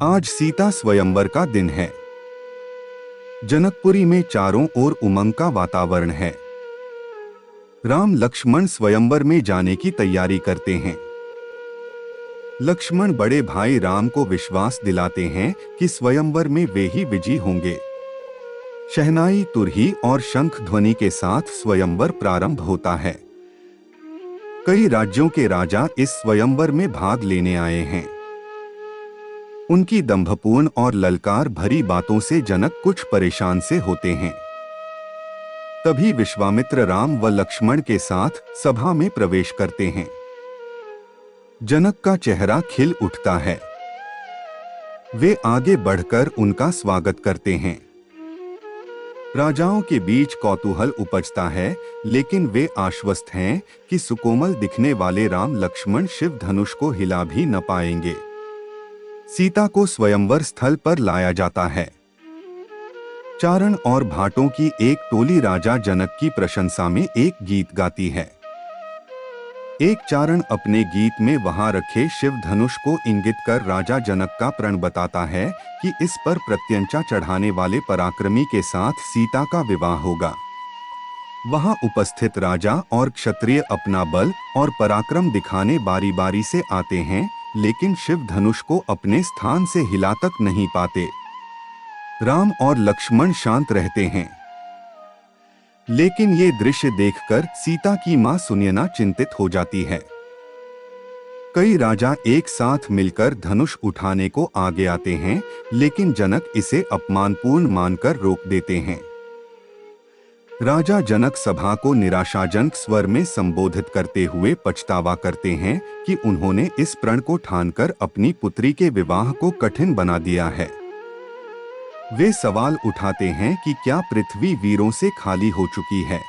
आज सीता स्वयंवर का दिन है। जनकपुरी में चारों ओर उमंग का वातावरण है। राम लक्ष्मण स्वयंवर में जाने की तैयारी करते हैं। लक्ष्मण बड़े भाई राम को विश्वास दिलाते हैं कि स्वयंवर में वे ही विजयी होंगे। शहनाई, तुरही और शंख ध्वनि के साथ स्वयंवर प्रारंभ होता है। कई राज्यों के राजा इस स्वयंवर में भाग लेने आए हैं। उनकी दंभपूर्ण और ललकार भरी बातों से जनक कुछ परेशान से होते हैं। तभी विश्वामित्र राम व लक्ष्मण के साथ सभा में प्रवेश करते हैं। जनक का चेहरा खिल उठता है। वे आगे बढ़कर उनका स्वागत करते हैं। राजाओं के बीच कौतूहल उपजता है, लेकिन वे आश्वस्त हैं कि सुकोमल दिखने वाले राम लक्ष्मण शिव धनुष को हिला भी न पाएंगे। सीता को स्वयंवर स्थल पर लाया जाता है। चारण और भाटों की एक टोली राजा जनक की प्रशंसा में एक गीत गाती है। एक चारण अपने गीत में वहां रखे शिव धनुष को इंगित कर राजा जनक का प्रण बताता है कि इस पर प्रत्यंचा चढ़ाने वाले पराक्रमी के साथ सीता का विवाह होगा। वहां उपस्थित राजा और क्षत्रिय अपना बल और पराक्रम दिखाने बारी बारी से आते हैं, लेकिन शिव धनुष को अपने स्थान से हिला तक नहीं पाते। राम और लक्ष्मण शांत रहते हैं, लेकिन ये दृश्य देखकर सीता की मां सुनयना चिंतित हो जाती है। कई राजा एक साथ मिलकर धनुष उठाने को आगे आते हैं, लेकिन जनक इसे अपमानपूर्ण मानकर रोक देते हैं। राजा जनक सभा को निराशाजनक स्वर में संबोधित करते हुए पछतावा करते हैं कि उन्होंने इस प्रण को ठानकर अपनी पुत्री के विवाह को कठिन बना दिया है। वे सवाल उठाते हैं कि क्या पृथ्वी वीरों से खाली हो चुकी है।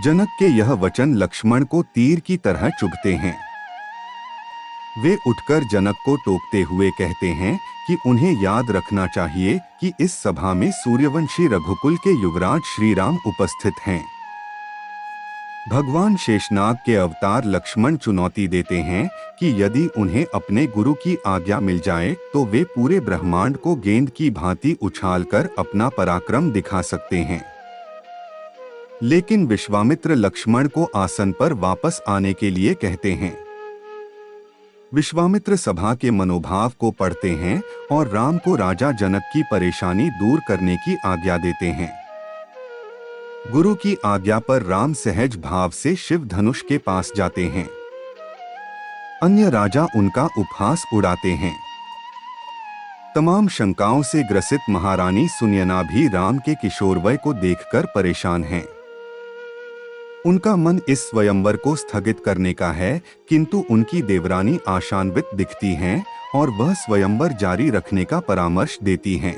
जनक के यह वचन लक्ष्मण को तीर की तरह चुभते हैं। वे उठकर जनक को टोकते हुए कहते हैं कि उन्हें याद रखना चाहिए कि इस सभा में सूर्यवंशी रघुकुल के युवराज श्री राम उपस्थित हैं। भगवान शेषनाग के अवतार लक्ष्मण चुनौती देते हैं कि यदि उन्हें अपने गुरु की आज्ञा मिल जाए तो वे पूरे ब्रह्मांड को गेंद की भांति उछालकर अपना पराक्रम दिखा सकते हैं। लेकिन विश्वामित्र लक्ष्मण को आसन पर वापस आने के लिए कहते हैं। विश्वामित्र सभा के मनोभाव को पढ़ते हैं और राम को राजा जनक की परेशानी दूर करने की आज्ञा देते हैं। गुरु की आज्ञा पर राम सहज भाव से शिव धनुष के पास जाते हैं। अन्य राजा उनका उपहास उड़ाते हैं। तमाम शंकाओं से ग्रसित महारानी सुनयना भी राम के किशोरवय को देखकर परेशान हैं। उनका मन इस स्वयंवर को स्थगित करने का है, किंतु उनकी देवरानी आशान्वित दिखती हैं और वह स्वयंवर जारी रखने का परामर्श देती हैं।